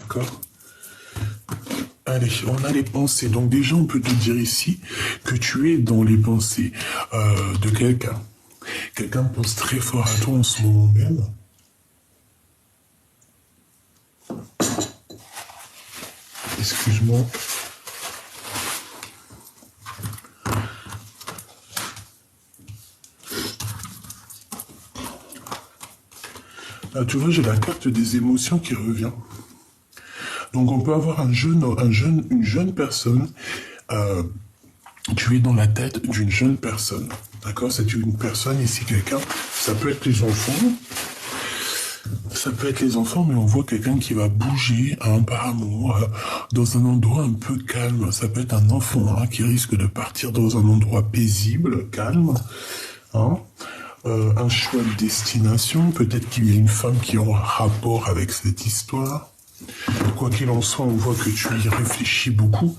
d'accord? Allez, on a les pensées. Donc déjà, on peut te dire ici que tu es dans les pensées de quelqu'un. Quelqu'un pense très fort à toi en ce moment même. Excuse-moi. Là, tu vois, j'ai la carte des émotions qui revient. Donc, on peut avoir une jeune personne. Tu es dans la tête d'une jeune personne. D'accord? C'est une personne ici, quelqu'un. Ça peut être les enfants. Ça peut être les enfants, mais on voit quelqu'un qui va bouger apparemment dans un endroit un peu calme. Ça peut être un enfant qui risque de partir dans un endroit paisible, calme. Hein? Un choix de destination. Peut-être qu'il y a une femme qui aura rapport avec cette histoire. Quoi qu'il en soit, on voit que tu y réfléchis beaucoup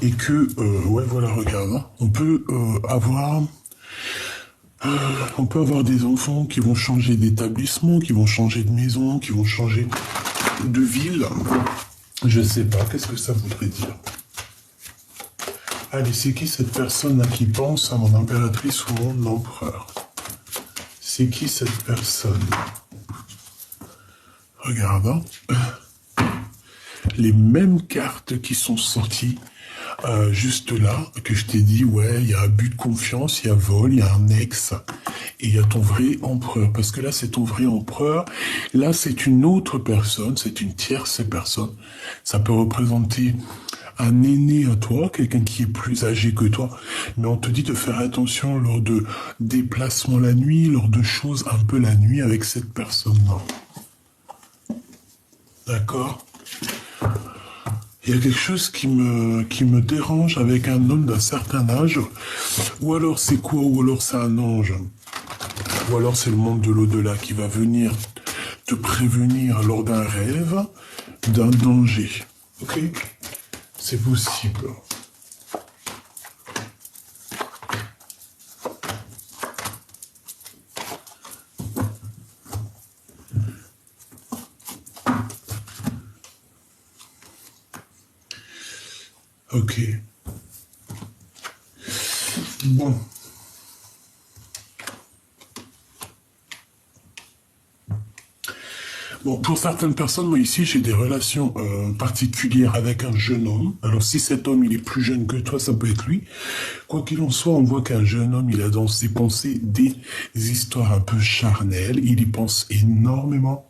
et que, ouais, voilà, regarde, hein, on peut avoir des enfants qui vont changer d'établissement, qui vont changer de maison, qui vont changer de ville. Je sais pas, qu'est-ce que ça voudrait dire? Allez, c'est qui cette personne-là qui pense à mon impératrice ou mon empereur? C'est qui cette personne? Regarde, hein. Les mêmes cartes qui sont sorties juste là, que je t'ai dit, ouais, il y a abus de confiance, il y a vol, il y a un ex, et il y a ton vrai empereur, parce que là, c'est ton vrai empereur, là, c'est une autre personne, c'est une tierce personne, ça peut représenter un aîné à toi, quelqu'un qui est plus âgé que toi, mais on te dit de faire attention lors de déplacements la nuit, lors de choses un peu la nuit avec cette personne-là. D'accord ? Il y a quelque chose qui me dérange avec un homme d'un certain âge. Ou alors c'est quoi? Ou alors c'est un ange. Ou alors c'est le monde de l'au-delà qui va venir te prévenir lors d'un rêve, d'un danger. Ok? C'est possible. Ok. Bon. Bon, pour certaines personnes, moi ici, j'ai des relations particulières avec un jeune homme. Alors si cet homme, il est plus jeune que toi, ça peut être lui. Quoi qu'il en soit, on voit qu'un jeune homme, il a dans ses pensées des histoires un peu charnelles. Il y pense énormément.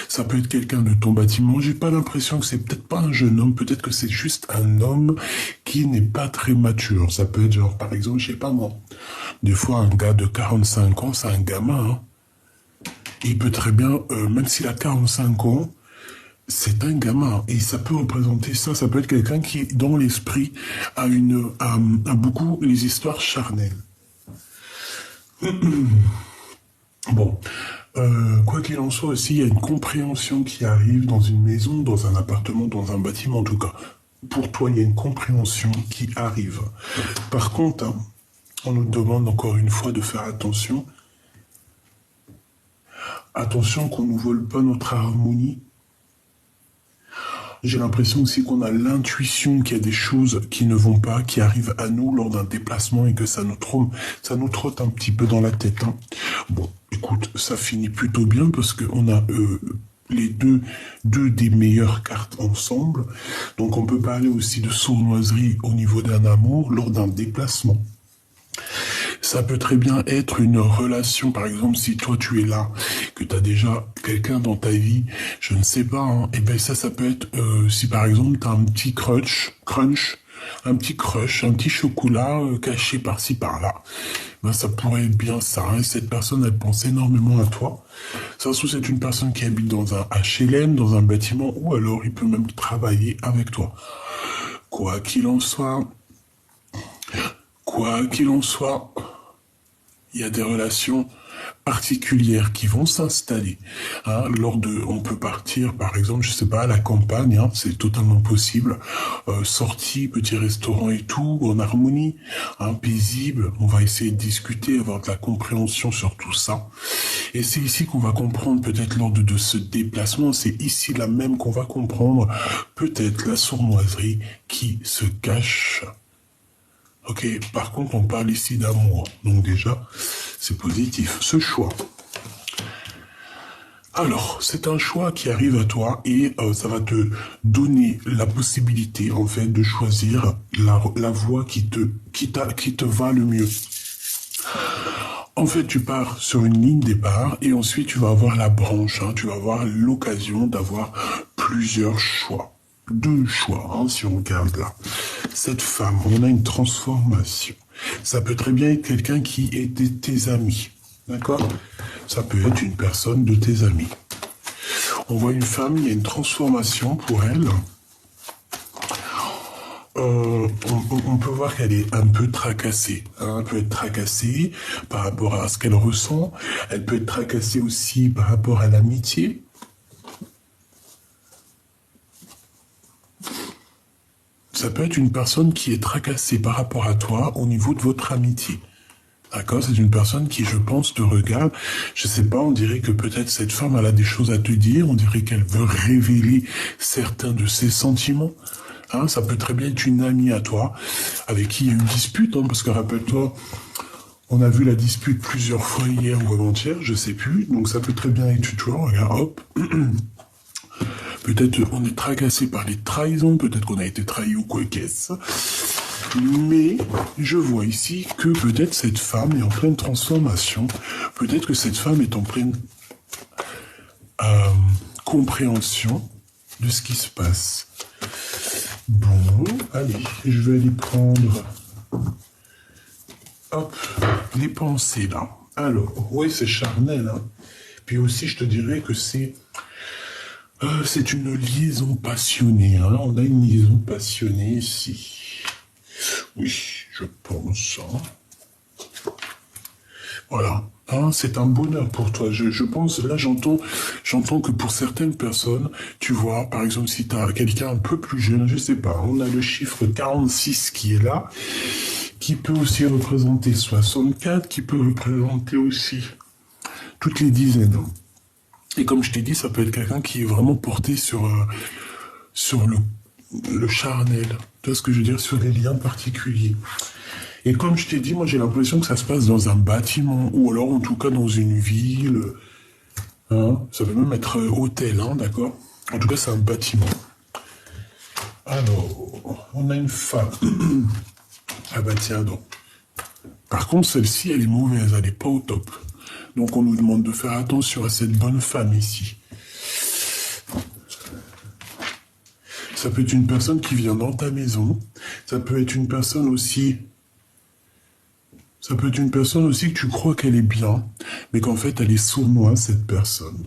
Ça peut être quelqu'un de ton bâtiment. J'ai pas l'impression que c'est peut-être pas un jeune homme. Peut-être que c'est juste un homme qui n'est pas très mature. Ça peut être genre, par exemple, je sais pas moi. Des fois, un gars de 45 ans, c'est un gamin, hein. Il peut très bien, même s'il a 45 ans, c'est un gamin. Et ça peut représenter ça. Ça peut être quelqu'un qui, dans l'esprit, a beaucoup les histoires charnelles. Bon. Quoi qu'il en soit aussi, il y a une compréhension qui arrive dans une maison, dans un appartement, dans un bâtiment en tout cas. Pour toi, il y a une compréhension qui arrive. Par contre, hein, on nous demande encore une fois de faire attention. Attention qu'on ne vole pas notre harmonie. J'ai l'impression aussi qu'on a l'intuition qu'il y a des choses qui ne vont pas, qui arrivent à nous lors d'un déplacement et que ça nous trotte un petit peu dans la tête. Hein. Bon, écoute, ça finit plutôt bien parce qu'on a les deux des meilleures cartes ensemble. Donc on peut parler aussi de sournoiserie au niveau d'un amour lors d'un déplacement. Ça peut très bien être une relation, par exemple, si toi tu es là, que tu as déjà quelqu'un dans ta vie, je ne sais pas, hein, et ben ça peut être, si par exemple tu as un petit un petit chocolat caché par-ci par-là, ben ça pourrait être bien ça, hein, cette personne elle pense énormément à toi. Ça se trouve c'est une personne qui habite dans un HLM, dans un bâtiment, ou alors il peut même travailler avec toi. Quoi qu'il en soit, il y a des relations particulières qui vont s'installer. Hein, on peut partir, par exemple, je sais pas, à la campagne, hein, c'est totalement possible. Sortie, petit restaurant et tout, en harmonie, hein, paisible. On va essayer de discuter, avoir de la compréhension sur tout ça. Et c'est ici qu'on va comprendre, peut-être lors de ce déplacement, c'est ici là même qu'on va comprendre peut-être la sournoiserie qui se cache. Ok, par contre, on parle ici d'amour. Donc déjà, c'est positif. Ce choix. Alors, c'est un choix qui arrive à toi et ça va te donner la possibilité, en fait, de choisir la voie qui te va le mieux. En fait, tu pars sur une ligne départ et ensuite tu vas avoir la branche. Hein, tu vas avoir l'occasion d'avoir plusieurs choix. 2 choix, hein, si on regarde là. Cette femme, on a une transformation. Ça peut très bien être quelqu'un qui est de tes amis. D'accord? Ça peut être une personne de tes amis. On voit une femme, il y a une transformation pour elle. On peut voir qu'elle est un peu tracassée. Hein, elle peut être tracassée par rapport à ce qu'elle ressent. Elle peut être tracassée aussi par rapport à l'amitié. Ça peut être une personne qui est tracassée par rapport à toi au niveau de votre amitié. D'accord? C'est une personne qui, je pense, te regarde. Je sais pas, on dirait que peut-être cette femme, elle a des choses à te dire. On dirait qu'elle veut révéler certains de ses sentiments. Hein, ça peut très bien être une amie à toi, avec qui il y a une dispute, hein, parce que rappelle-toi, on a vu la dispute plusieurs fois hier ou avant-hier, je sais plus, donc ça peut très bien être, tu vois, regarde, hop. Peut-être on est tracassé par les trahisons, peut-être qu'on a été trahi ou quoi qu'est-ce. Mais je vois ici que peut-être cette femme est en pleine transformation, peut-être que cette femme est en pleine compréhension de ce qui se passe. Bon, allez, je vais aller prendre, hop, les pensées là. Alors, oui, c'est charnel, hein. Puis aussi, je te dirais que c'est une liaison passionnée, hein. On a une liaison passionnée ici. Oui, je pense, hein. Voilà. Hein, c'est un bonheur pour toi. Je pense, là, j'entends que pour certaines personnes, tu vois, par exemple, si tu as quelqu'un un peu plus jeune, je sais pas, on a le chiffre 46 qui est là, qui peut aussi représenter 64, qui peut représenter aussi toutes les dizaines. Et comme je t'ai dit, ça peut être quelqu'un qui est vraiment porté sur le charnel. Tu vois ce que je veux dire? Sur des liens particuliers. Et comme je t'ai dit, moi j'ai l'impression que ça se passe dans un bâtiment, ou alors en tout cas dans une ville. Hein, ça peut même être hôtel, hein, d'accord? En tout cas, c'est un bâtiment. Alors, on a une femme. Ah bah tiens donc. Par contre, celle-ci, elle est mauvaise, elle n'est pas au top. Donc on nous demande de faire attention à cette bonne femme ici. Ça peut être une personne qui vient dans ta maison. Ça peut être une personne aussi... Ça peut être une personne aussi que tu crois qu'elle est bien, mais qu'en fait, elle est sournoise, cette personne.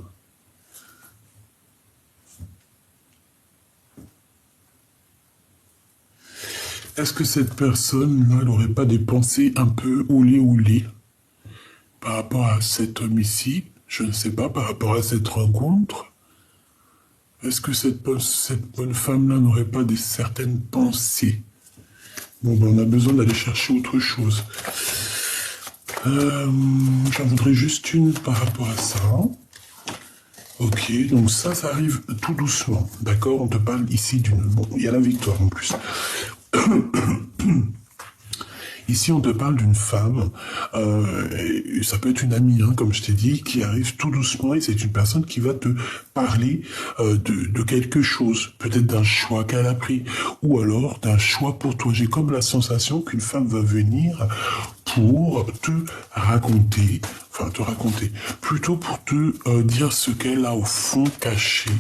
Est-ce que cette personne-là, elle n'aurait pas des pensées un peu oulé par rapport à cet homme ici? Je ne sais pas, par rapport à cette rencontre. Est-ce que cette bonne femme-là n'aurait pas certaines pensées? Bon, ben, on a besoin d'aller chercher autre chose. J'en voudrais juste une par rapport à ça. Ok, donc ça arrive tout doucement. D'accord, on te parle ici d'une... Bon, il y a la victoire en plus. Ici, on te parle d'une femme, ça peut être une amie, hein, comme je t'ai dit, qui arrive tout doucement et c'est une personne qui va te parler de quelque chose, peut-être d'un choix qu'elle a pris, ou alors d'un choix pour toi. J'ai comme la sensation qu'une femme va venir pour te raconter, plutôt pour te dire ce qu'elle a au fond caché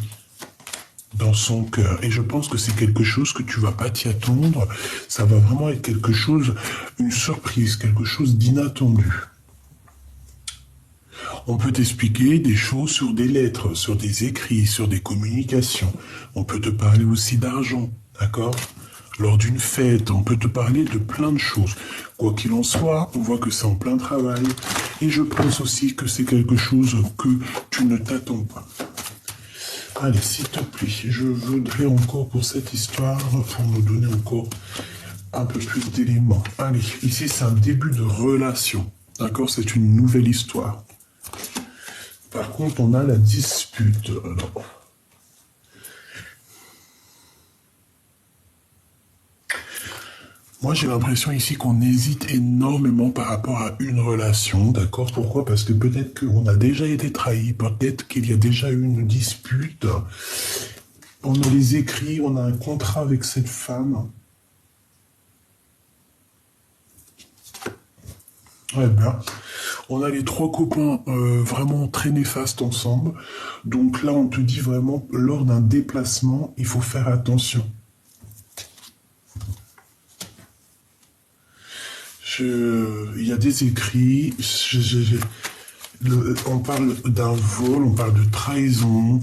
dans son cœur. Et je pense que c'est quelque chose que tu vas pas t'y attendre. Ça va vraiment être quelque chose, une surprise, quelque chose d'inattendu. On peut t'expliquer des choses sur des lettres, sur des écrits, sur des communications. On peut te parler aussi d'argent, d'accord? Lors d'une fête, on peut te parler de plein de choses. Quoi qu'il en soit, on voit que c'est en plein travail. Et je pense aussi que c'est quelque chose que tu ne t'attends pas. Allez, s'il te plaît, je voudrais encore pour cette histoire, pour nous donner encore un peu plus d'éléments. Allez, ici c'est un début de relation. D'accord, c'est une nouvelle histoire. Par contre, on a la dispute. Alors. Moi, j'ai l'impression ici qu'on hésite énormément par rapport à une relation, d'accord? Pourquoi? Parce que peut-être qu'on a déjà été trahi, peut-être qu'il y a déjà eu une dispute. On a les écrits, on a un contrat avec cette femme. Ouais, bien. On a les trois copains vraiment très néfastes ensemble. Donc là, on te dit vraiment, lors d'un déplacement, il faut faire attention. Il y a des écrits, on parle d'un vol, on parle de trahison,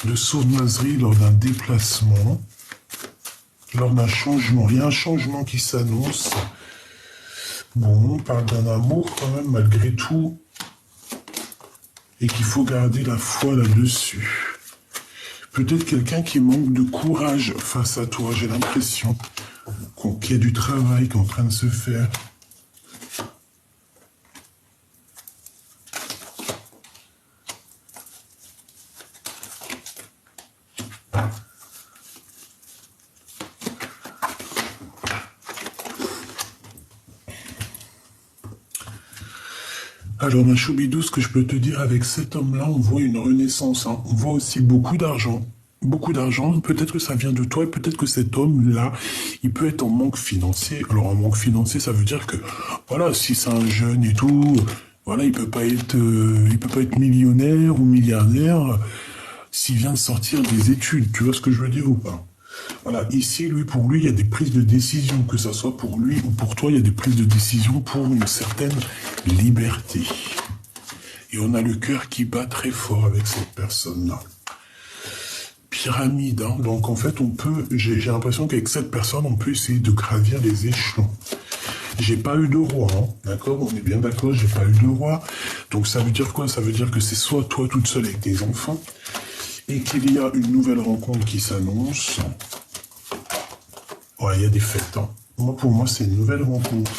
de sournoiserie lors d'un déplacement, lors d'un changement. Il y a un changement qui s'annonce. Bon, on parle d'un amour quand même, malgré tout, et qu'il faut garder la foi là-dessus. Peut-être quelqu'un qui manque de courage face à toi, j'ai l'impression qu'il y a du travail qui est en train de se faire. Alors, ma choubidou, ce que je peux te dire avec cet homme-là, on voit une renaissance. Hein. On voit aussi beaucoup d'argent. Beaucoup d'argent. Peut-être que ça vient de toi et peut-être que cet homme-là, il peut être en manque financier. Alors, en manque financier, ça veut dire que, voilà, si c'est un jeune et tout, voilà, il peut pas être millionnaire ou milliardaire s'il vient de sortir des études. Tu vois ce que je veux dire ou pas? Voilà, ici, pour lui, il y a des prises de décision, que ce soit pour lui ou pour toi, il y a des prises de décision pour une certaine liberté. Et on a le cœur qui bat très fort avec cette personne-là. Pyramide, hein. Donc en fait, j'ai l'impression qu'avec cette personne, on peut essayer de gravir les échelons. J'ai pas eu de roi, hein. D'accord? On est bien d'accord, j'ai pas eu de roi. Donc ça veut dire quoi? Ça veut dire que c'est soit toi toute seule avec tes enfants, et qu'il y a une nouvelle rencontre qui s'annonce. Ouais, il y a des fêtes. Hein. Pour moi, c'est une nouvelle rencontre.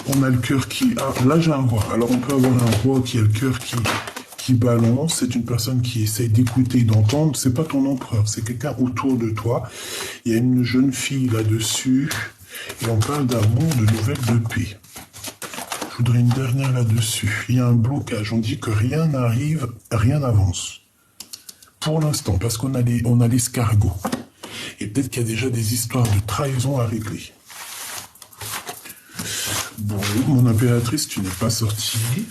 On a le cœur qui... Ah, là, j'ai un roi. Alors, on peut avoir un roi qui a le cœur qui balance. C'est une personne qui essaye d'écouter et d'entendre. C'est pas ton empereur, c'est quelqu'un autour de toi. Il y a une jeune fille là-dessus. Et on parle d'amour, de nouvelles de paix. Je voudrais une dernière là-dessus. Il y a un blocage. On dit que rien n'arrive, rien n'avance. Pour l'instant, parce qu'on a l'escargot. Et peut-être qu'il y a déjà des histoires de trahison à régler. Bon, mon impératrice, tu n'es pas sortie.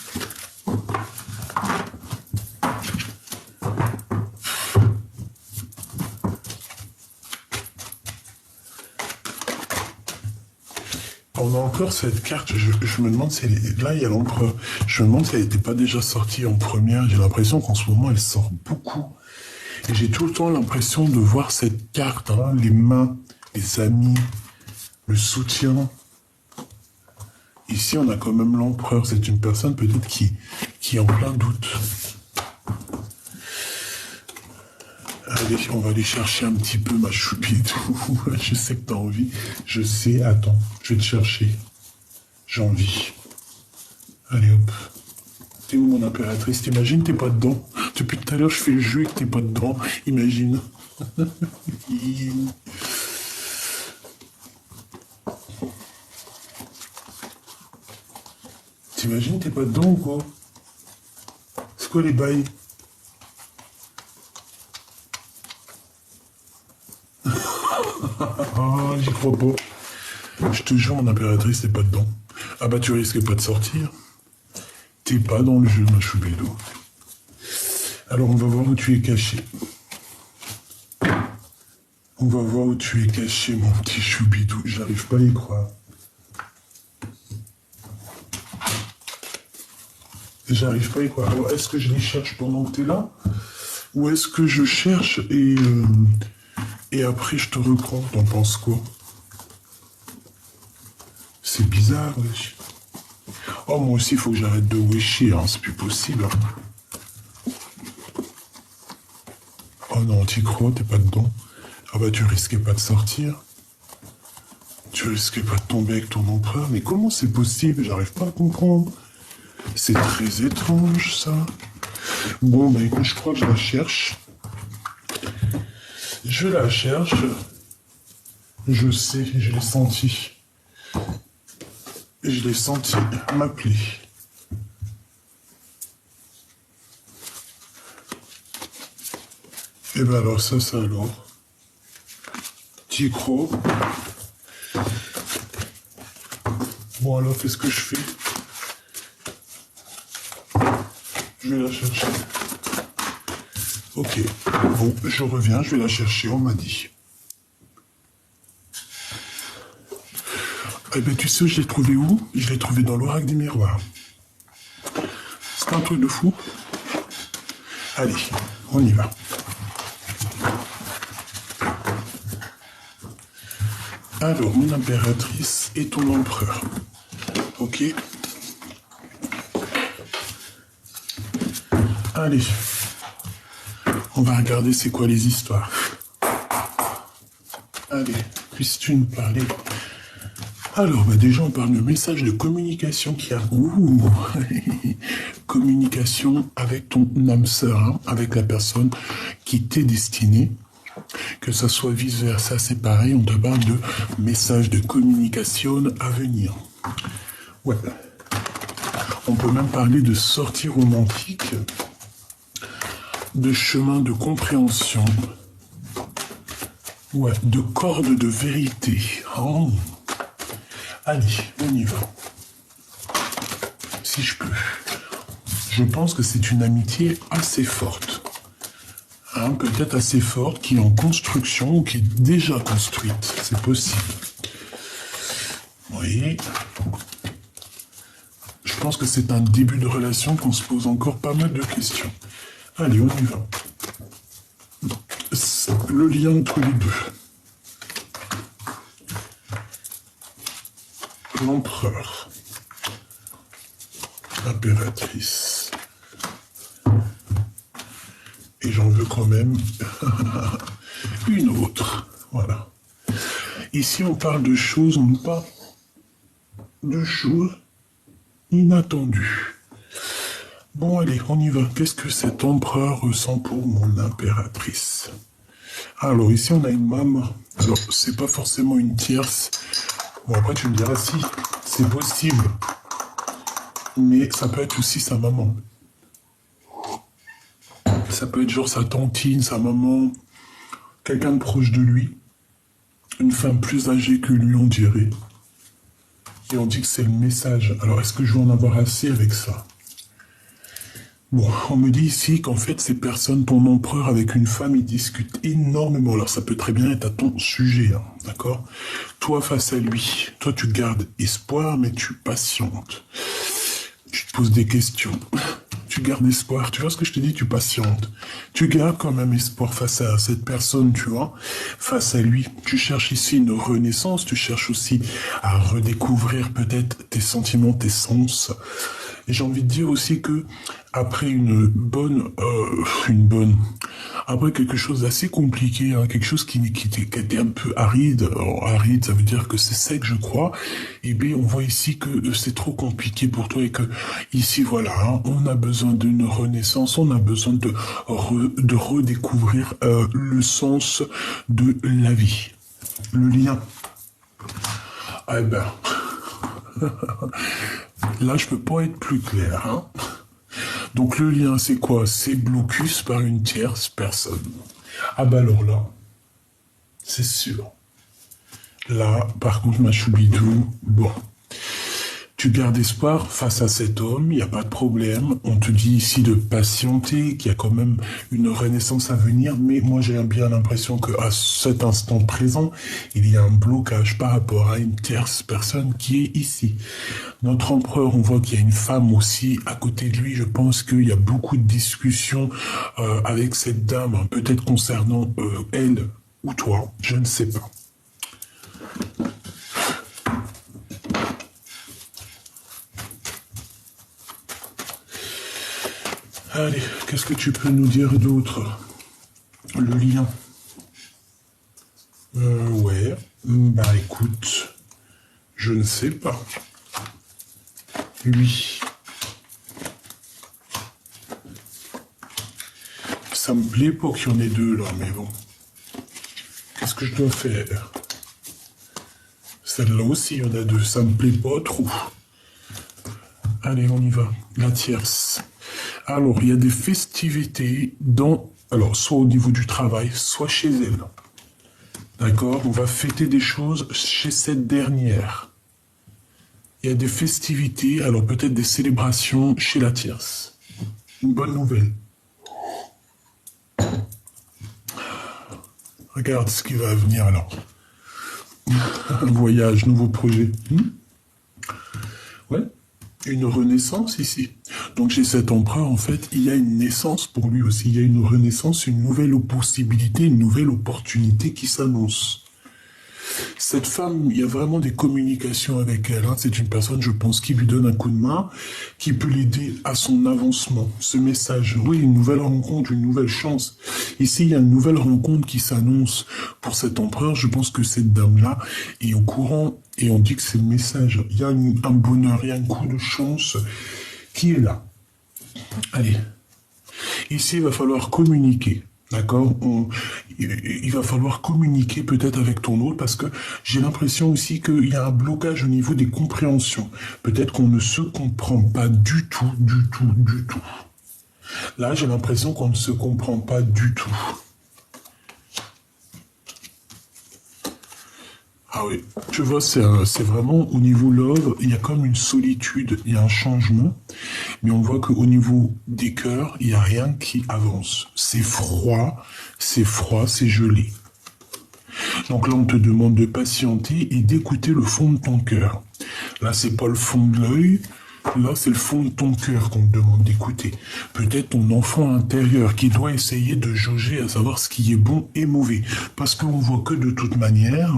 On a encore cette carte, je me demande si là il y a l'empereur, je me demande si elle n'était pas déjà sortie en première, j'ai l'impression qu'en ce moment elle sort beaucoup. Et j'ai tout le temps l'impression de voir cette carte, hein, les mains, les amis, le soutien. Ici on a quand même l'empereur, c'est une personne peut-être qui est en plein doute. Allez, on va aller chercher un petit peu ma choupidou. Je sais que t'as envie. Je sais, attends, je vais te chercher. J'ai envie. Allez hop. T'es où mon impératrice? T'imagines, t'es pas dedans. Depuis tout à l'heure, je fais le jeu et que t'es pas dedans. Imagine. T'imagines, t'es pas dedans ou quoi? C'est quoi les bails? Ah, j'y crois pas. Je te jure, mon impératrice, t'es pas dedans. Ah bah, tu risques pas de sortir. T'es pas dans le jeu, ma choubidou. Alors, on va voir où tu es caché. On va voir où tu es caché, mon petit choubidou. J'arrive pas à y croire. J'arrive pas à y croire. Alors, est-ce que je les cherche pendant que t'es là? Ou est-ce que je cherche et après je te reprends? T'en penses quoi? C'est bizarre, wesh. Oh, moi aussi, il faut que j'arrête de wecher, hein, c'est plus possible. Oh non, t'y crois, t'es pas dedans. Ah bah, tu risquais pas de sortir. Tu risquais pas de tomber avec ton empereur. Mais comment c'est possible? J'arrive pas à comprendre. C'est très étrange, ça. Bon, bah écoute, je crois que je la cherche. Je la cherche. Je sais, je l'ai senti. Je l'ai senti m'appeler. Et ben alors, ça alors. T'y crois? Bon alors, qu'est-ce que je fais? Je vais la chercher. Ok. Bon, je reviens, je vais la chercher, on m'a dit. Eh ben, tu sais, je l'ai trouvé où? Je l'ai trouvé dans l'oracle des miroirs. C'est un truc de fou. Allez, on y va. Alors, mon impératrice et ton empereur. Ok. Allez. On va regarder c'est quoi les histoires. Allez, puisses-tu nous parler? Alors, bah déjà, on parle de message de communication qui a... Ouh. Communication avec ton âme sœur, hein, avec la personne qui t'est destinée. Que ça soit vice-versa, c'est pareil, on te parle de message de communication à venir. Ouais. On peut même parler de sortie romantique, de chemin de compréhension, ouais, de corde de vérité. Oh. Allez, on y va. Si je peux. Je pense que c'est une amitié assez forte. Hein, peut-être assez forte, qui est en construction ou qui est déjà construite. C'est possible. Oui. Je pense que c'est un début de relation qu'on se pose encore pas mal de questions. Allez, on y va. Le lien entre les deux. L'empereur. L'impératrice. Et j'en veux quand même une autre. Voilà. Ici, on parle de choses, on parle de choses inattendues. Bon, allez, on y va. Qu'est-ce que cet empereur ressent pour mon impératrice? Alors, ici, on a une maman. Alors, c'est pas forcément une tierce. Bon, après, tu me diras si, c'est possible. Mais ça peut être aussi sa maman. Ça peut être genre sa tantine, sa maman, quelqu'un de proche de lui. Une femme plus âgée que lui, on dirait. Et on dit que c'est le message. Alors, est-ce que je vais en avoir assez avec ça? Bon, on me dit ici qu'en fait, ces personnes, ton empereur avec une femme, ils discutent énormément. Alors, ça peut très bien être à ton sujet, hein, d'accord? Toi, face à lui, toi, tu gardes espoir, mais tu patientes. Tu te poses des questions. Tu gardes espoir. Tu vois ce que je te dis? Tu patientes. Tu gardes quand même espoir face à cette personne, tu vois, face à lui. Tu cherches ici une renaissance. Tu cherches aussi à redécouvrir peut-être tes sentiments, tes sens. Et j'ai envie de dire aussi que après après quelque chose d'assez compliqué, hein, quelque chose qui était un peu aride. Alors, aride, ça veut dire que c'est sec, je crois. Et bien, on voit ici que c'est trop compliqué pour toi et que ici, voilà, hein, on a besoin d'une renaissance, on a besoin de redécouvrir le sens de la vie, le lien. Eh ben. Là, je peux pas être plus clair, hein. Donc, le lien, c'est quoi? C'est blocus par une tierce personne. Ah bah alors là, c'est sûr. Là, par contre, ma choubidou, bon. Tu gardes espoir face à cet homme, il n'y a pas de problème. On te dit ici de patienter, qu'il y a quand même une renaissance à venir, mais moi j'ai bien l'impression qu'à cet instant présent, il y a un blocage par rapport à une tierce personne qui est ici. Notre empereur, on voit qu'il y a une femme aussi à côté de lui. Je pense qu'il y a beaucoup de discussions avec cette dame, hein, peut-être concernant elle ou toi, je ne sais pas. Allez, qu'est-ce que tu peux nous dire d'autre? Le lien. Ouais. Bah écoute, je ne sais pas. Lui. Ça me plaît pour qu'il y en ait deux là, mais bon. Qu'est-ce que je dois faire? Celle-là aussi, il y en a deux. Ça me plaît pas trop. Allez, on y va. La tierce. Alors, il y a des festivités alors, soit au niveau du travail, soit chez elle. D'accord? On va fêter des choses chez cette dernière. Il y a des festivités, alors peut-être des célébrations chez la tierce. Une bonne nouvelle. Regarde ce qui va venir alors. Un voyage, nouveau projet. Ouais, une renaissance ici. Donc chez cet empereur, en fait, il y a une naissance pour lui aussi. Il y a une renaissance, une nouvelle possibilité, une nouvelle opportunité qui s'annonce. Cette femme, il y a vraiment des communications avec elle. Hein. C'est une personne, je pense, qui lui donne un coup de main, qui peut l'aider à son avancement. Ce message, oui, une nouvelle rencontre, une nouvelle chance. Ici, il y a une nouvelle rencontre qui s'annonce pour cet empereur. Je pense que cette dame-là est au courant et on dit que c'est le message. Il y a un bonheur, il y a un coup de chance qui est là. Allez. Ici, il va falloir communiquer. D'accord? Il va falloir communiquer peut-être avec ton autre parce que j'ai l'impression aussi qu'il y a un blocage au niveau des compréhensions. Peut-être qu'on ne se comprend pas du tout. Là, j'ai l'impression qu'on ne se comprend pas du tout. Ah oui, tu vois, c'est vraiment au niveau love, il y a comme une solitude, il y a un changement, mais on voit qu'au niveau des cœurs, il n'y a rien qui avance. C'est froid, c'est gelé. Donc là, on te demande de patienter et d'écouter le fond de ton cœur. Là, c'est pas le fond de l'œil, là, c'est le fond de ton cœur qu'on te demande d'écouter. Peut-être ton enfant intérieur qui doit essayer de jauger à savoir ce qui est bon et mauvais. Parce qu'on voit que de toute manière,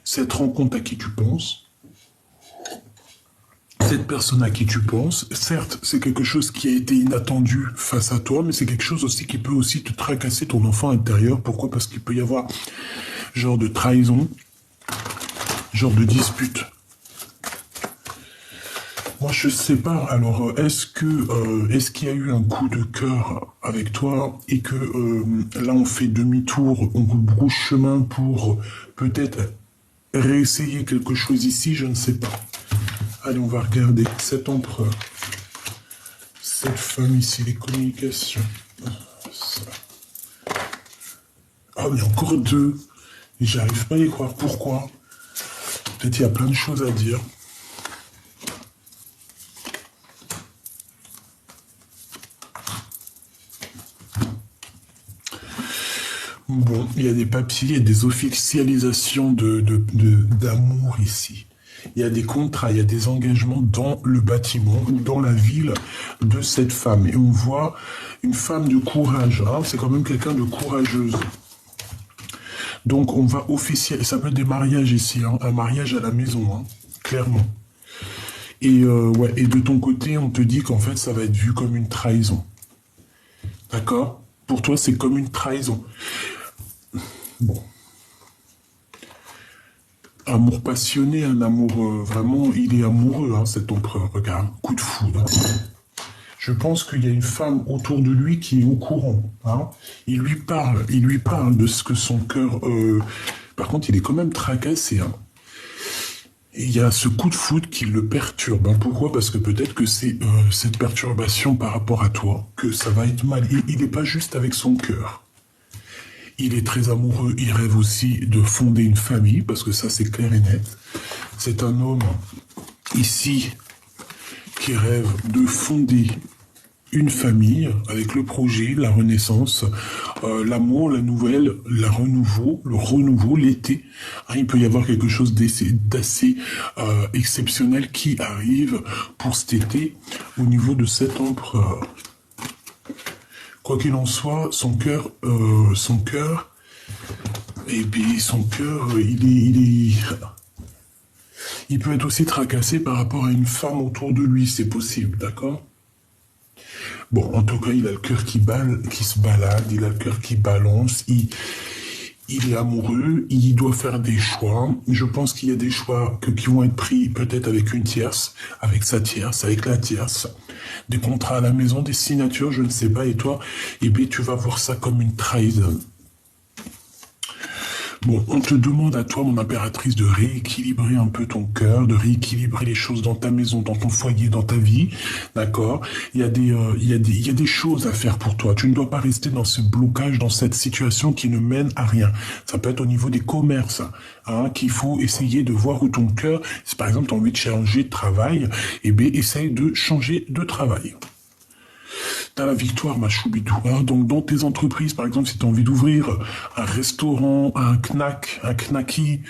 cette rencontre à qui tu penses, cette personne à qui tu penses, certes, c'est quelque chose qui a été inattendu face à toi, mais c'est quelque chose aussi qui peut aussi te tracasser ton enfant intérieur. Pourquoi? Parce qu'il peut y avoir genre de trahison, genre de dispute. Moi, je sais pas. Alors, est-ce qu'il y a eu un coup de cœur avec toi et que là, on fait demi-tour, on rebrousse chemin pour peut-être réessayer quelque chose ici, je ne sais pas. Allez, on va regarder cet empereur. Cette femme ici, les communications. Ça. Ah, mais encore deux. Et j'arrive pas à y croire. Pourquoi? Peut-être il y a plein de choses à dire. Bon, il y a des papiers, il y a des officialisations d'amour ici. Il y a des contrats, il y a des engagements dans le bâtiment, dans la ville de cette femme. Et on voit une femme de courage. Hein, c'est quand même quelqu'un de courageuse. Donc on va officialiser, ça peut être des mariages ici, hein, un mariage à la maison, hein, clairement. Et, ouais, et de ton côté, on te dit qu'en fait, ça va être vu comme une trahison. D'accord? Pour toi, c'est comme une trahison. Bon. Amour passionné, un amour vraiment, il est amoureux, hein, cet empereur. Regarde, coup de foudre. Je pense qu'il y a une femme autour de lui qui est au courant. Hein. Il lui parle de ce que son cœur... Par contre, il est quand même tracassé. Hein. Et il y a ce coup de foudre qui le perturbe. Hein. Pourquoi? Parce que peut-être que c'est cette perturbation par rapport à toi, que ça va être mal. Il n'est pas juste avec son cœur. Il est très amoureux, il rêve aussi de fonder une famille, parce que ça c'est clair et net. C'est un homme ici qui rêve de fonder une famille avec le projet, la renaissance, l'amour, la nouvelle, le renouveau, l'été. Hein, il peut y avoir quelque chose d'assez exceptionnel qui arrive pour cet été au niveau de cet empereur. Quoi qu'il en soit, son cœur, et puis son cœur, il peut être aussi tracassé par rapport à une femme autour de lui, c'est possible, d'accord? Bon, en tout cas, il a le cœur qui se balade, il a le cœur qui balance, il est amoureux, il doit faire des choix. Je pense qu'il y a des choix qui vont être pris peut-être avec une tierce, avec sa tierce, avec la tierce. Des contrats à la maison, des signatures, je ne sais pas. Et toi, eh bien, tu vas voir ça comme une trahison. Bon, on te demande à toi, mon impératrice, de rééquilibrer un peu ton cœur, de rééquilibrer les choses dans ta maison, dans ton foyer, dans ta vie, d'accord? Il y a des choses à faire pour toi. Tu ne dois pas rester dans ce blocage, dans cette situation qui ne mène à rien. Ça peut être au niveau des commerces, hein, qu'il faut essayer de voir où ton cœur, si par exemple tu as envie de changer de travail, eh bien, essaye de changer de travail. T'as la victoire, ma choubidou. Hein. Donc, dans tes entreprises, par exemple, si tu as envie d'ouvrir un restaurant, un knack, un knacky,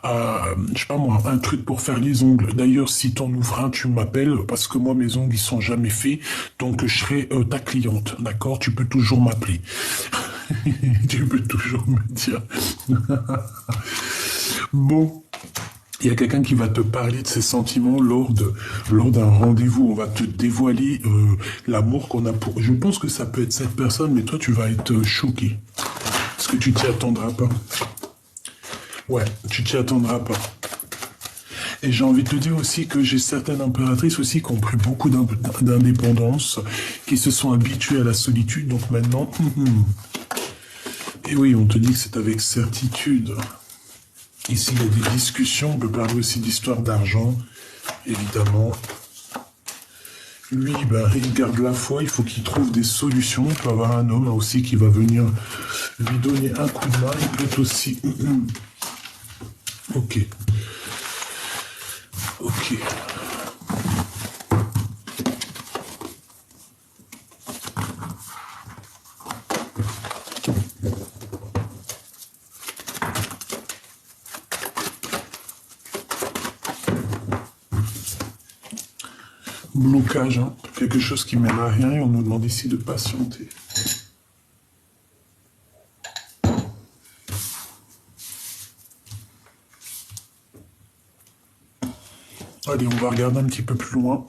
je sais pas moi, un truc pour faire les ongles. D'ailleurs, si t'en ouvres un, tu m'appelles, parce que moi, mes ongles, ils sont jamais faits. Donc, je serai ta cliente, d'accord? Tu peux toujours m'appeler. Tu peux toujours me dire. Bon. Il y a quelqu'un qui va te parler de ses sentiments lors d'un rendez-vous. On va te dévoiler l'amour qu'on a pour... Je pense que ça peut être cette personne, mais toi, tu vas être choqué. Parce que tu t'y attendras pas. Ouais, tu t'y attendras pas. Et j'ai envie de te dire aussi que j'ai certaines impératrices aussi qui ont pris beaucoup d'indépendance, qui se sont habituées à la solitude. Donc maintenant... Et oui, on te dit que c'est avec certitude. Ici, il y a des discussions, on peut parler aussi d'histoire d'argent, évidemment. Lui, ben, il garde la foi, il faut qu'il trouve des solutions. Il peut avoir un homme aussi qui va venir lui donner un coup de main. Il peut aussi... Ok. Ok. Blocage, hein. Quelque chose qui mène à rien et on nous demande ici de patienter. Allez, on va regarder un petit peu plus loin.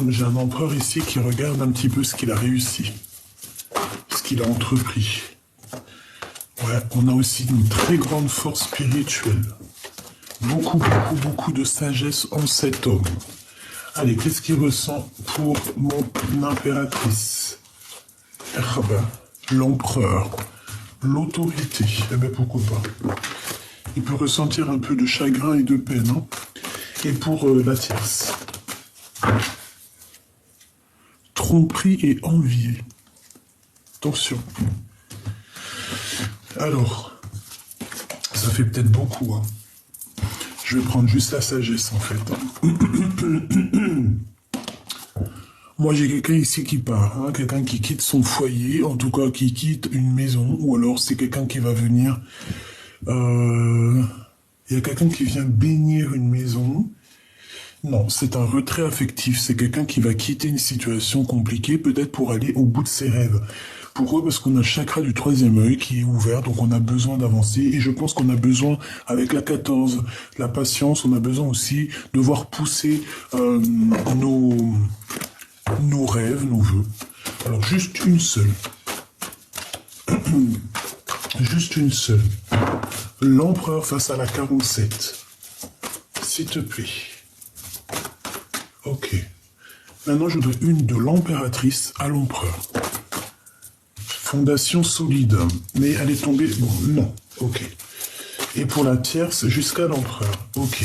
J'ai un empereur ici qui regarde un petit peu ce qu'il a réussi, ce qu'il a entrepris. Ouais, on a aussi une très grande force spirituelle. Beaucoup de sagesse en cet homme. Allez, qu'est-ce qu'il ressent pour mon impératrice? L'empereur, l'autorité. Eh bien, pourquoi pas? Il peut ressentir un peu de chagrin et de peine. Hein. Et pour la tierce. Tromperie et envié. Attention. Alors, ça fait peut-être beaucoup. Hein. Je vais prendre juste la sagesse, en fait. Hein. Moi, j'ai quelqu'un ici qui part. Hein, quelqu'un qui quitte son foyer, en tout cas qui quitte une maison. Ou alors, c'est quelqu'un qui va venir... Il y a quelqu'un qui vient bénir une maison. Non, c'est un retrait affectif. C'est quelqu'un qui va quitter une situation compliquée, peut-être pour aller au bout de ses rêves. Pourquoi? Parce qu'on a le chakra du troisième œil qui est ouvert, donc on a besoin d'avancer. Et je pense qu'on a besoin, avec la 14, la patience, on a besoin aussi de voir pousser nos rêves, nos vœux. Alors, juste une seule. Juste une seule. L'empereur face à la 47. S'il te plaît. Ok. Maintenant, je voudrais une de l'impératrice à l'empereur. Fondation solide. Mais elle est tombée... Bon, non. Ok. Et pour la tierce, jusqu'à l'empereur. Ok.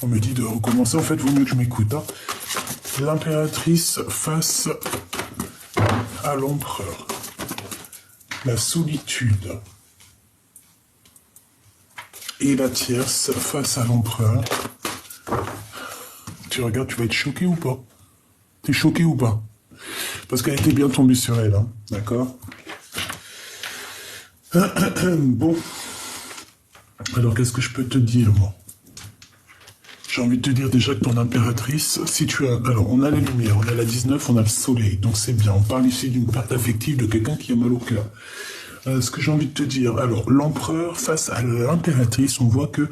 On me dit de recommencer. En fait, vaut mieux que je m'écoute. Hein. L'impératrice face à l'empereur. La solitude. Et la tierce face à l'empereur. Tu regardes, tu vas être choqué ou pas? T'es choqué ou pas? Parce qu'elle était bien tombée sur elle, hein, d'accord? Bon. Alors, qu'est-ce que je peux te dire, moi? J'ai envie de te dire déjà que ton impératrice, si tu as... Alors, on a les lumières, on a la 19, on a le soleil, donc c'est bien. On parle ici d'une perte affective de quelqu'un qui a mal au cœur. Ce que j'ai envie de te dire, alors, l'empereur face à l'impératrice, on voit que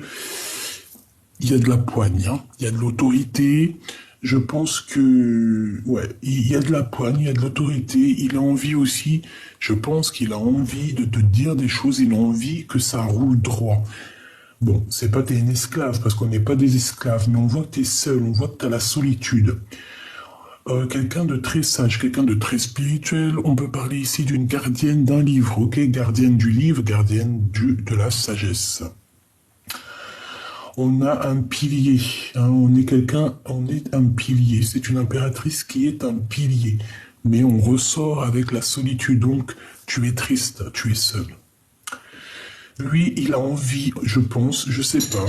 il y a de la poigne, hein, il y a de l'autorité. Je pense que... Ouais, il y a de la poigne, il y a de l'autorité. Il a envie aussi, je pense qu'il a envie de te dire des choses, il a envie que ça roule droit. Bon, c'est pas que t'es une esclave, parce qu'on n'est pas des esclaves, mais on voit que t'es seul, on voit que t'as la solitude. Quelqu'un de très sage, quelqu'un de très spirituel, on peut parler ici d'une gardienne d'un livre, ok? Gardienne du livre, gardienne de la sagesse. On a un pilier, hein, on est un pilier, c'est une impératrice qui est un pilier. Mais on ressort avec la solitude, donc tu es triste, tu es seul. Lui, il a envie, je pense, je sais pas.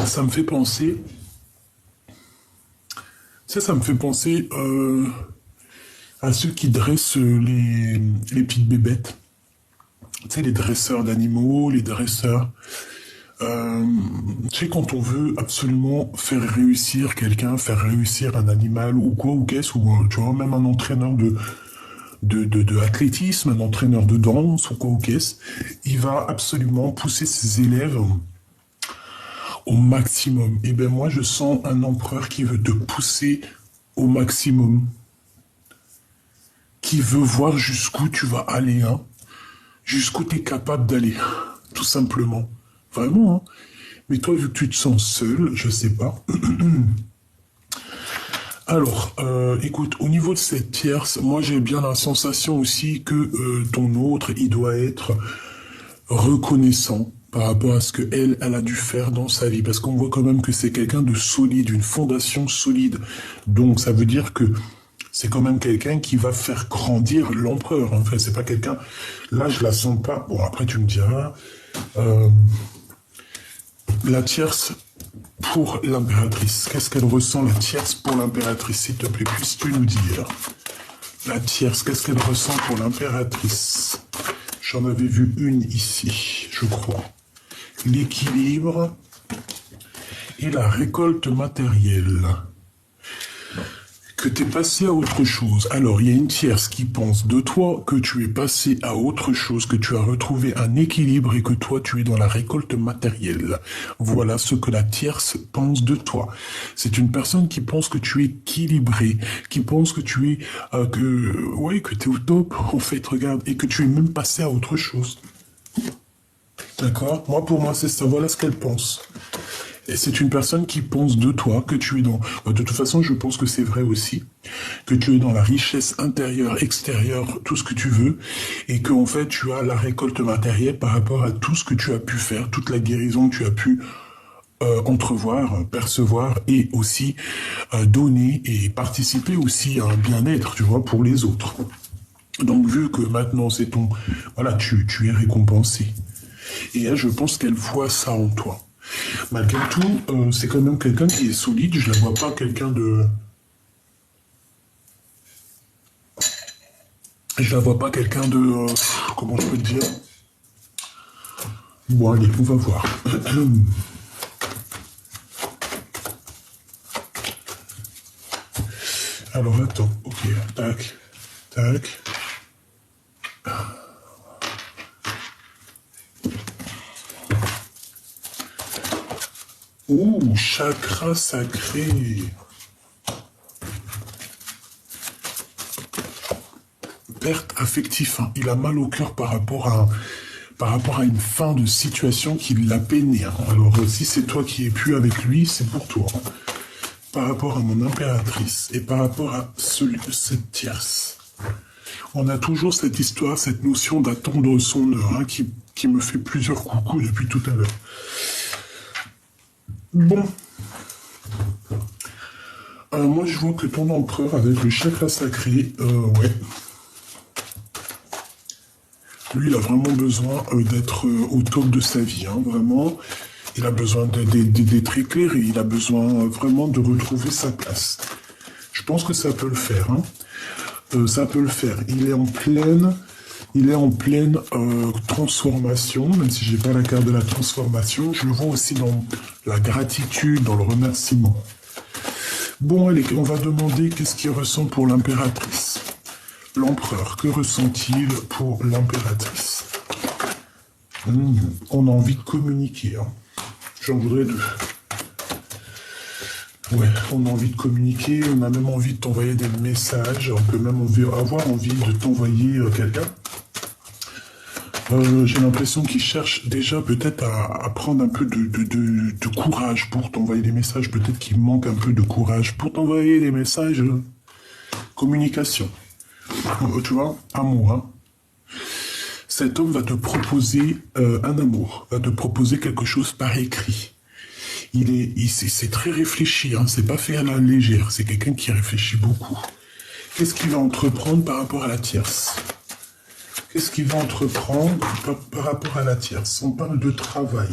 Ça me fait penser... Ça me fait penser à ceux qui dressent les petites bébêtes. Tu sais, les dresseurs d'animaux, les dresseurs... tu sais, quand on veut absolument faire réussir quelqu'un, faire réussir un animal ou quoi, ou qu'est-ce, ou tu vois, même un entraîneur de athlétisme, un entraîneur de danse ou quoi ou qu'est-ce, il va absolument pousser ses élèves au maximum. Et bien moi, je sens un empereur qui veut te pousser au maximum, qui veut voir jusqu'où tu vas aller, hein, jusqu'où tu es capable d'aller, tout simplement. Vraiment, hein. Mais toi, vu que tu te sens seul, je sais pas. Alors, écoute, au niveau de cette tierce, moi j'ai bien la sensation aussi que ton autre, il doit être reconnaissant par rapport à ce que elle a dû faire dans sa vie. Parce qu'on voit quand même que c'est quelqu'un de solide, une fondation solide. Donc ça veut dire que c'est quand même quelqu'un qui va faire grandir l'empereur. Enfin, c'est pas quelqu'un... Là, je la sens pas... Bon, après tu me diras... La tierce... Pour l'impératrice, qu'est-ce qu'elle ressent, la tierce, pour l'impératrice? S'il te plaît, puisses-tu nous dire? La tierce, qu'est-ce qu'elle ressent pour l'impératrice? J'en avais vu une ici, je crois. L'équilibre et la récolte matérielle. Que tu es passé à autre chose. Alors, il y a une tierce qui pense de toi que tu es passé à autre chose, que tu as retrouvé un équilibre et que toi, tu es dans la récolte matérielle. Voilà ce que la tierce pense de toi. C'est une personne qui pense que tu es équilibré, qui pense que tu es... que tu es au top, en fait, regarde, et que tu es même passé à autre chose. D'accord? Moi, pour moi, c'est ça. Voilà ce qu'elle pense. Et c'est une personne qui pense de toi, que tu es dans... De toute façon, je pense que c'est vrai aussi, que tu es dans la richesse intérieure, extérieure, tout ce que tu veux, et qu'en fait, tu as la récolte matérielle par rapport à tout ce que tu as pu faire, toute la guérison que tu as pu entrevoir, percevoir, et aussi donner et participer aussi à un bien-être, tu vois, pour les autres. Donc, vu que maintenant, c'est ton... Voilà, tu es récompensé. Et elle, je pense qu'elle voit ça en toi. Malgré tout, c'est quand même quelqu'un qui est solide. Je la vois pas quelqu'un de... Je la vois pas quelqu'un de... comment je peux te dire? Bon, allez, on va voir. Alors, attends. Ok, tac, tac. Ouh, chakra sacré. Perte affective. Hein. Il a mal au cœur par rapport à une fin de situation qui l'a peiné. Hein. Alors, si c'est toi qui es plus avec lui, c'est pour toi. Hein. Par rapport à mon impératrice et par rapport à cette tierce. On a toujours cette histoire, cette notion d'attendre son heure, hein, qui me fait plusieurs coucous depuis tout à l'heure. Bon. Moi, je vois que ton empereur, avec le chakra sacré, ouais. Lui, il a vraiment besoin d'être au top de sa vie, hein, vraiment. Il a besoin d'être éclairé, il a besoin vraiment de retrouver sa place. Je pense que ça peut le faire, hein. Ça peut le faire. Il est en pleine Il est en pleine transformation, même si j'ai pas la carte de la transformation. Je le vois aussi dans la gratitude, dans le remerciement. Bon, allez, on va demander qu'est-ce qu'il ressent pour l'impératrice. L'empereur, que ressent-il pour l'impératrice? On a envie de communiquer. Hein. J'en voudrais deux. Ouais, on a envie de communiquer, on a même envie de t'envoyer des messages, on peut même avoir envie de t'envoyer quelqu'un. J'ai l'impression qu'il cherche déjà peut-être à prendre un peu de courage pour t'envoyer des messages. Peut-être qu'il manque un peu de courage pour t'envoyer des messages. Communication. Tu vois, amour. Hein. Cet homme va te proposer un amour, va te proposer quelque chose par écrit. C'est très réfléchi, hein, c'est pas fait à la légère, c'est quelqu'un qui réfléchit beaucoup. Qu'est-ce qu'il va entreprendre par rapport à la tierce? Qu'est-ce qu'il va entreprendre par rapport à la tierce? On parle de travail.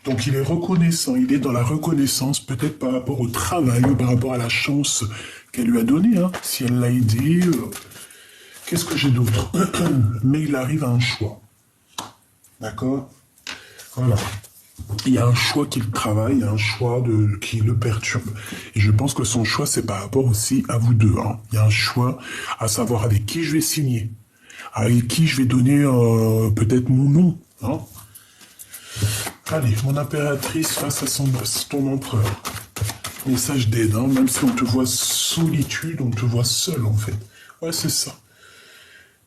Donc il est reconnaissant, il est dans la reconnaissance, peut-être par rapport au travail ou par rapport à la chance qu'elle lui a donnée, hein, si elle l'a aidé. Qu'est-ce que j'ai d'autre? Mais il arrive à un choix. D'accord? Voilà. Il y a un choix qu'il travaille, il y a un choix qui le perturbe. Et je pense que son choix, c'est par rapport aussi à vous deux. Hein. Il y a un choix à savoir avec qui je vais signer, avec qui je vais donner peut-être mon nom. Hein. Allez, mon impératrice face à ton empereur. Message d'aide, hein. Même si on te voit solitude, on te voit seul en fait. Ouais, c'est ça.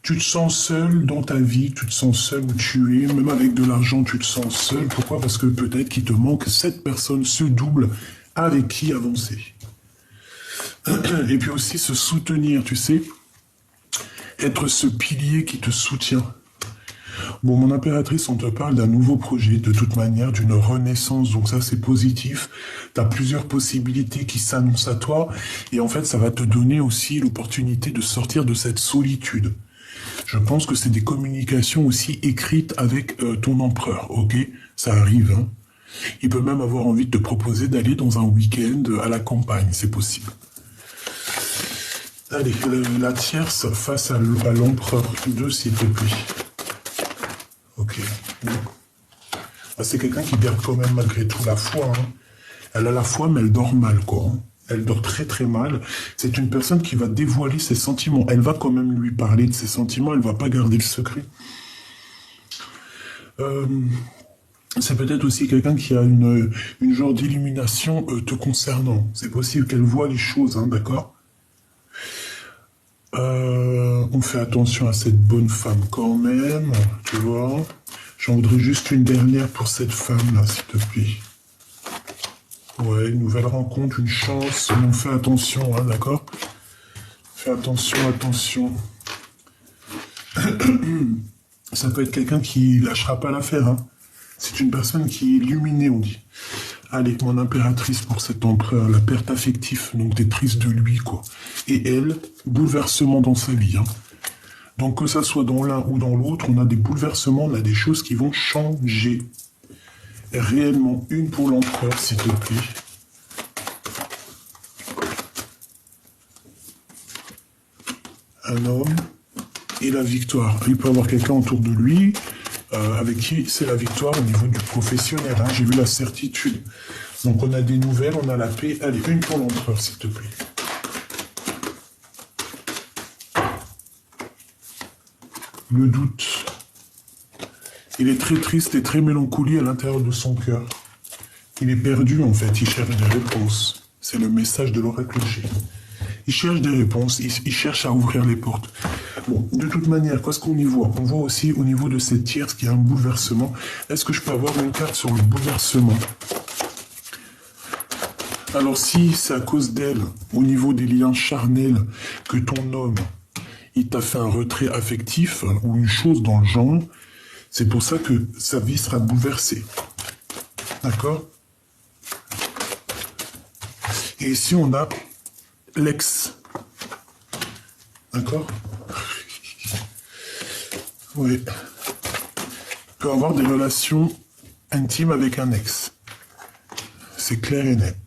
Tu te sens seul dans ta vie, tu te sens seul où tu es, même avec de l'argent, tu te sens seul. Pourquoi? Parce que peut-être qu'il te manque cette personne, ce double, avec qui avancer. Et puis aussi se soutenir, tu sais, être ce pilier qui te soutient. Bon, mon impératrice, on te parle d'un nouveau projet, de toute manière, d'une renaissance, donc ça c'est positif. Tu as plusieurs possibilités qui s'annoncent à toi, et en fait ça va te donner aussi l'opportunité de sortir de cette solitude. Je pense que c'est des communications aussi écrites avec ton empereur, ok? Ça arrive, hein? Il peut même avoir envie de te proposer d'aller dans un week-end à la campagne, c'est possible. Allez, la tierce face à l'empereur 2, s'il te plaît. Ok. Ah, c'est quelqu'un qui garde quand même malgré tout la foi, hein. Elle a la foi, mais elle dort mal, quoi. Hein. Elle dort très très mal. C'est une personne qui va dévoiler ses sentiments. Elle va quand même lui parler de ses sentiments, elle va pas garder le secret. C'est peut-être aussi quelqu'un qui a une genre d'illumination te concernant. C'est possible qu'elle voit les choses, hein, d'accord? On fait attention à cette bonne femme quand même, tu vois. J'en voudrais juste une dernière pour cette femme-là, s'il te plaît. Ouais, une nouvelle rencontre, une chance, on fait attention, hein, d'accord? Fais attention, attention. Ça peut être quelqu'un qui lâchera pas l'affaire, hein. C'est une personne qui est illuminée, on dit. Allez, mon impératrice pour cet empereur, la perte affective, donc t'es triste de lui, quoi. Et elle, bouleversement dans sa vie, hein. Donc que ça soit dans l'un ou dans l'autre, on a des bouleversements, on a des choses qui vont changer. Réellement, une pour l'empereur, s'il te plaît. Un homme et la victoire. Il peut avoir quelqu'un autour de lui avec qui c'est la victoire au niveau du professionnel. Hein. J'ai vu la certitude. Donc on a des nouvelles, on a la paix. Allez, une pour l'empereur, s'il te plaît. Le doute. Il est très triste et très mélancolique à l'intérieur de son cœur. Il est perdu, en fait. Il cherche des réponses. C'est le message de l'oracle G. Il cherche des réponses. Il cherche à ouvrir les portes. Bon, de toute manière, qu'est-ce qu'on y voit? On voit aussi au niveau de cette tierce qu'il y a un bouleversement. Est-ce que je peux avoir une carte sur le bouleversement? Alors, si c'est à cause d'elle, au niveau des liens charnels, que ton homme, il t'a fait un retrait affectif, ou une chose dans le genre, c'est pour ça que sa vie sera bouleversée. D'accord? Et ici, on a l'ex. D'accord? Oui. Peut avoir des relations intimes avec un ex. C'est clair et net.